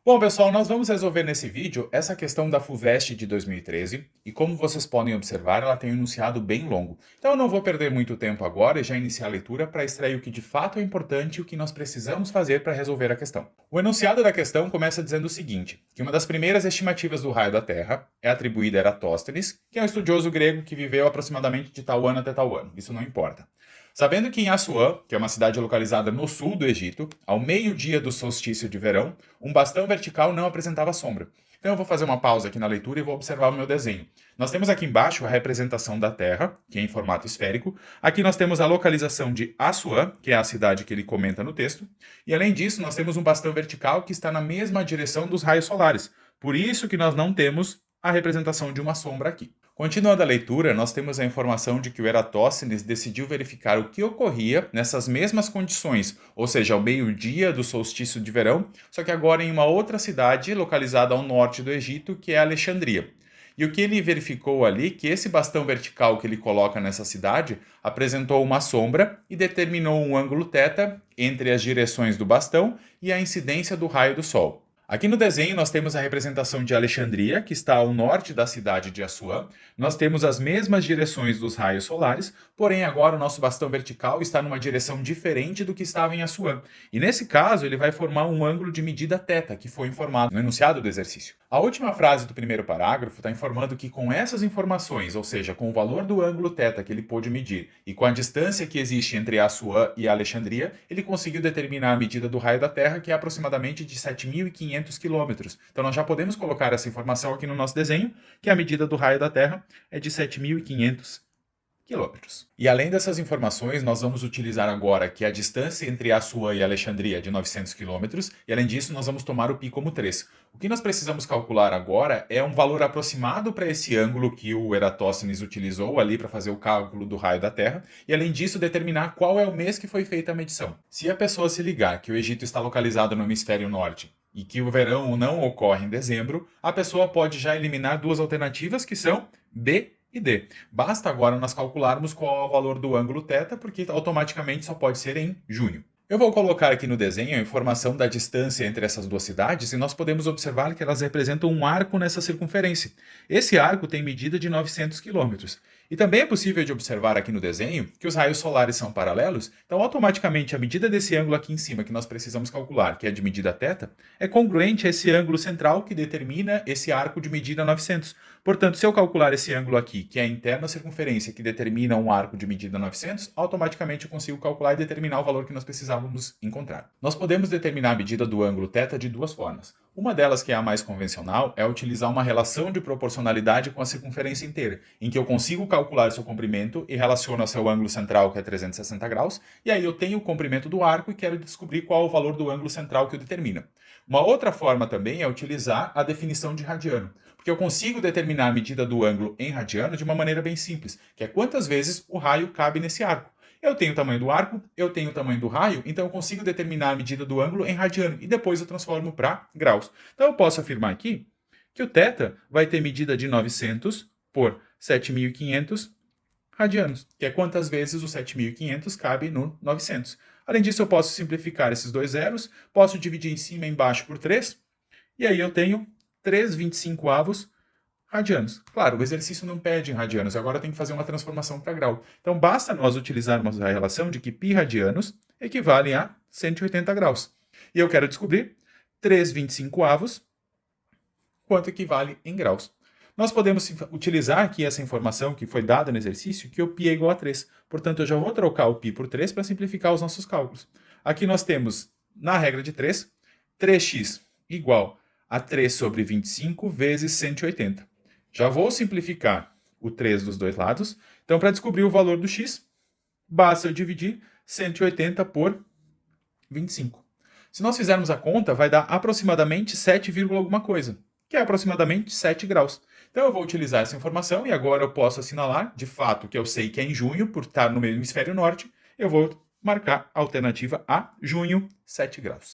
Bom, pessoal, nós vamos resolver nesse vídeo essa questão da FUVEST de 2013 e como vocês podem observar, ela tem um enunciado bem longo. Então eu não vou perder muito tempo agora e já iniciar a leitura para extrair o que de fato é importante e o que nós precisamos fazer para resolver a questão. O enunciado da questão começa dizendo o seguinte, que uma das primeiras estimativas do raio da Terra é atribuída a Eratóstenes, que é um estudioso grego que viveu aproximadamente de tal ano até tal ano, isso não importa. Sabendo que em Assuã, que é uma cidade localizada no sul do Egito, ao meio-dia do solstício de verão, um bastão vertical não apresentava sombra. Então eu vou fazer uma pausa aqui na leitura e vou observar o meu desenho. Nós temos aqui embaixo a representação da Terra, que é em formato esférico. Aqui nós temos a localização de Assuã, que é a cidade que ele comenta no texto. E além disso, nós temos um bastão vertical que está na mesma direção dos raios solares. Por isso que nós não temos a representação de uma sombra aqui. Continuando a leitura, nós temos a informação de que o Eratóstenes decidiu verificar o que ocorria nessas mesmas condições, ou seja, ao meio-dia do solstício de verão, só que agora em uma outra cidade localizada ao norte do Egito, que é Alexandria. E o que ele verificou ali, que esse bastão vertical que ele coloca nessa cidade apresentou uma sombra e determinou um ângulo θ entre as direções do bastão e a incidência do raio do Sol. Aqui no desenho nós temos a representação de Alexandria, que está ao norte da cidade de Assuã. Nós temos as mesmas direções dos raios solares, porém agora o nosso bastão vertical está numa direção diferente do que estava em Assuã. E nesse caso ele vai formar um ângulo de medida θ, que foi informado no enunciado do exercício. A última frase do primeiro parágrafo está informando que com essas informações, ou seja, com o valor do ângulo θ que ele pôde medir e com a distância que existe entre Assuã e Alexandria, ele conseguiu determinar a medida do raio da Terra, que é aproximadamente de 7.500 quilômetros. Então nós já podemos colocar essa informação aqui no nosso desenho, que a medida do raio da Terra é de 7.500 quilômetros. E além dessas informações, nós vamos utilizar agora que a distância entre Assuã e Alexandria é de 900 quilômetros, e além disso nós vamos tomar o π como 3. O que nós precisamos calcular agora é um valor aproximado para esse ângulo que o Eratóstenes utilizou ali para fazer o cálculo do raio da Terra, e além disso determinar qual é o mês que foi feita a medição. Se a pessoa se ligar que o Egito está localizado no hemisfério norte, e que o verão não ocorre em dezembro, a pessoa pode já eliminar duas alternativas que são B e D. Basta agora nós calcularmos qual é o valor do ângulo θ, porque automaticamente só pode ser em junho. Eu vou colocar aqui no desenho a informação da distância entre essas duas cidades e nós podemos observar que elas representam um arco nessa circunferência. Esse arco tem medida de 900 quilômetros. E também é possível de observar aqui no desenho que os raios solares são paralelos, então automaticamente a medida desse ângulo aqui em cima que nós precisamos calcular, que é de medida θ, é congruente a esse ângulo central que determina esse arco de medida 900. Portanto, se eu calcular esse ângulo aqui, que é a interna circunferência que determina um arco de medida 900, automaticamente eu consigo calcular e determinar o valor que nós precisávamos encontrar. Nós podemos determinar a medida do ângulo θ de duas formas. Uma delas, que é a mais convencional, é utilizar uma relação de proporcionalidade com a circunferência inteira, em que eu consigo calcular seu comprimento e relaciono ao seu ângulo central, que é 360 graus, e aí eu tenho o comprimento do arco e quero descobrir qual é o valor do ângulo central que o determina. Uma outra forma também é utilizar a definição de radiano, porque eu consigo determinar a medida do ângulo em radiano de uma maneira bem simples, que é quantas vezes o raio cabe nesse arco. Eu tenho o tamanho do arco, eu tenho o tamanho do raio, então eu consigo determinar a medida do ângulo em radiano e depois eu transformo para graus. Então eu posso afirmar aqui que o θ vai ter medida de 900 por 7.500 radianos, que é quantas vezes o 7.500 cabe no 900. Além disso, eu posso simplificar esses dois zeros, posso dividir em cima e embaixo por 3, e aí eu tenho 3/25 radianos. Claro, o exercício não pede em radianos, agora tem que fazer uma transformação para grau. Então basta nós utilizarmos a relação de que π radianos equivale a 180 graus. E eu quero descobrir 3/25 quanto equivale em graus. Nós podemos utilizar aqui essa informação que foi dada no exercício, que o π é igual a 3. Portanto, eu já vou trocar o π por 3 para simplificar os nossos cálculos. Aqui nós temos, na regra de 3, 3x igual a 3 sobre 25 vezes 180. Já vou simplificar o 3 dos dois lados. Então, para descobrir o valor do x, basta eu dividir 180 por 25. Se nós fizermos a conta, vai dar aproximadamente 7, alguma coisa, que é aproximadamente 7 graus. Então eu vou utilizar essa informação e agora eu posso assinalar, de fato, que eu sei que é em junho, por estar no hemisfério norte, eu vou marcar a alternativa A, junho, 7 graus.